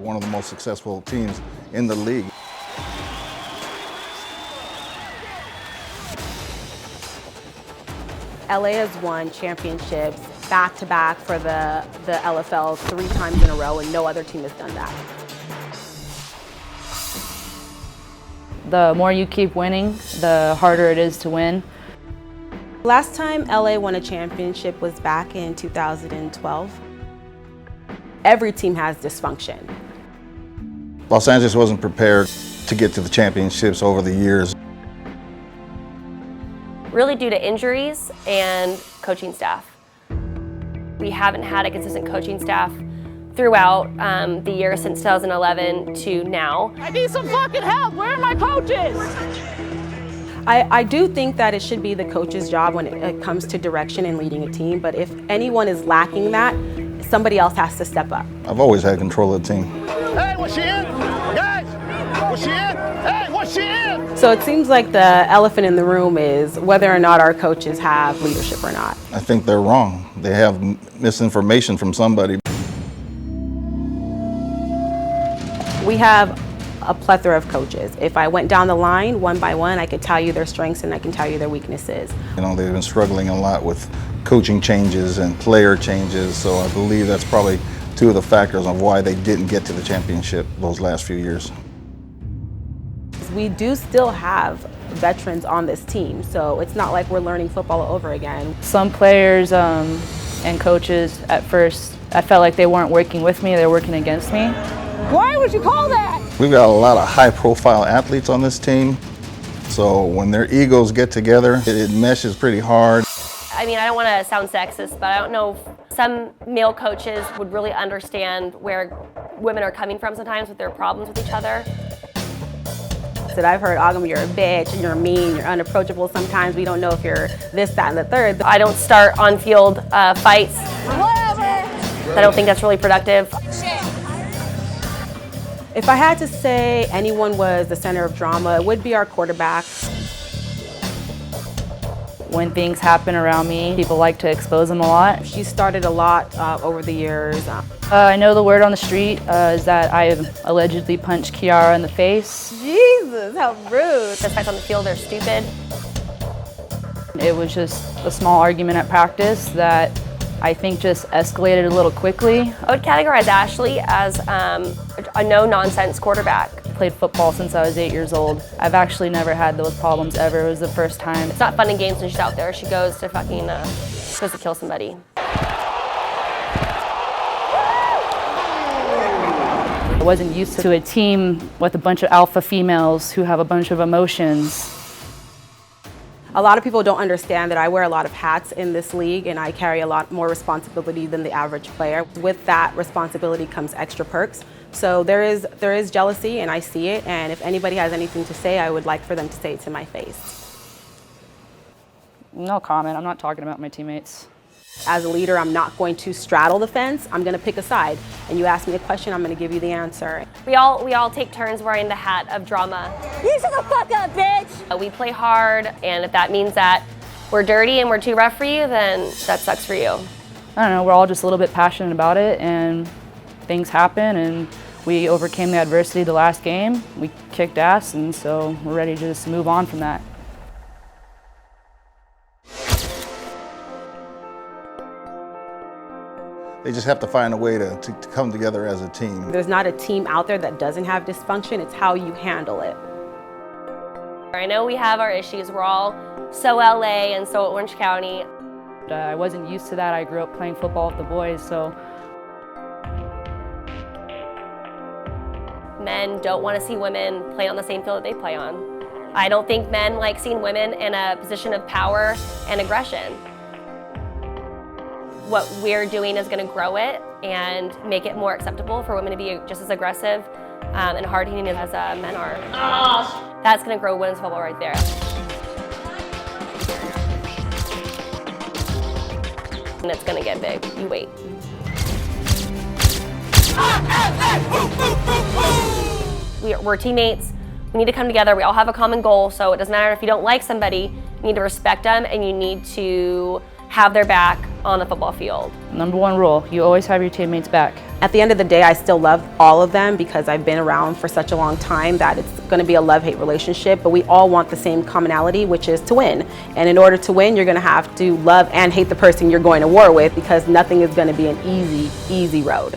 one of the most successful teams in the league. LA has won championships back-to-back for the LFL 3 times in a row, and no other team has done that. The more you keep winning, the harder it is to win. Last time LA won a championship was back in 2012. Every team has dysfunction. Los Angeles wasn't prepared to get to the championships over the years. Really due to injuries and coaching staff. We haven't had a consistent coaching staff throughout the year since 2011 to now. I need some fucking help. Where are my coaches? I do think that it should be the coach's job when it comes to direction and leading a team, but if anyone is lacking that, somebody else has to step up. I've always had control of the team. Hey, was she in? Guys, was she in? Hey, was she in? So it seems like the elephant in the room is whether or not our coaches have leadership or not. I think they're wrong. They have misinformation from somebody. We have a plethora of coaches. If I went down the line one by one, I could tell you their strengths and I can tell you their weaknesses. You know, they've been struggling a lot with coaching changes and player changes, so I believe that's probably 2 of the factors of why they didn't get to the championship those last few years. We do still have veterans on this team, so it's not like we're learning football over again. Some players and coaches, at first, I felt like they weren't working with me, they were working against me. Why would you call that? We've got a lot of high-profile athletes on this team, so when their egos get together, it meshes pretty hard. I mean, I don't want to sound sexist, but I don't know if some male coaches would really understand where women are coming from sometimes with their problems with each other. That I've heard, Agam, you're a bitch, and you're mean, you're unapproachable. Sometimes we don't know if you're this, that, and the third. I don't start on-field fights. Whatever. I don't think that's really productive. If I had to say anyone was the center of drama, it would be our quarterback. When things happen around me, people like to expose them a lot. She started a lot over the years. I know the word on the street is that I have allegedly punched Kiara in the face. Jesus, how rude. The fights on the field are stupid. It was just a small argument at practice that I think just escalated a little quickly. I would categorize Ashley as a no-nonsense quarterback. Played football since I was 8 years old. I've actually never had those problems ever. It was the first time. It's not fun and games when she's out there. She goes to fucking, goes to kill somebody. I wasn't used to a team with a bunch of alpha females who have a bunch of emotions. A lot of people don't understand that I wear a lot of hats in this league and I carry a lot more responsibility than the average player. With that responsibility comes extra perks. So there is jealousy and I see it, and if anybody has anything to say, I would like for them to say it to my face. No comment, I'm not talking about my teammates. As a leader, I'm not going to straddle the fence, I'm gonna pick a side. And you ask me a question, I'm gonna give you the answer. We all take turns wearing the hat of drama. You shut the fuck up, bitch! We play hard, and if that means that we're dirty and we're too rough for you, then that sucks for you. I don't know, we're all just a little bit passionate about it, and things happen, and we overcame the adversity the last game. We kicked ass, and so we're ready to just move on from that. They just have to find a way to come together as a team. There's not a team out there that doesn't have dysfunction, it's how you handle it. I know we have our issues. We're all so LA and so Orange County. I wasn't used to that. I grew up playing football with the boys, so. Men don't want to see women play on the same field that they play on. I don't think men like seeing women in a position of power and aggression. What we're doing is going to grow it and make it more acceptable for women to be just as aggressive and hard-hitting as men are. That's going to grow women's football right there. And it's going to get big. You wait. We're teammates. We need to come together. We all have a common goal, so it doesn't matter if you don't like somebody. You need to respect them, and you need to have their back on the football field. Number one rule, you always have your teammates back. At the end of the day, I still love all of them because I've been around for such a long time that it's going to be a love-hate relationship, but we all want the same commonality, which is to win. And in order to win, you're going to have to love and hate the person you're going to war with because nothing is going to be an easy road.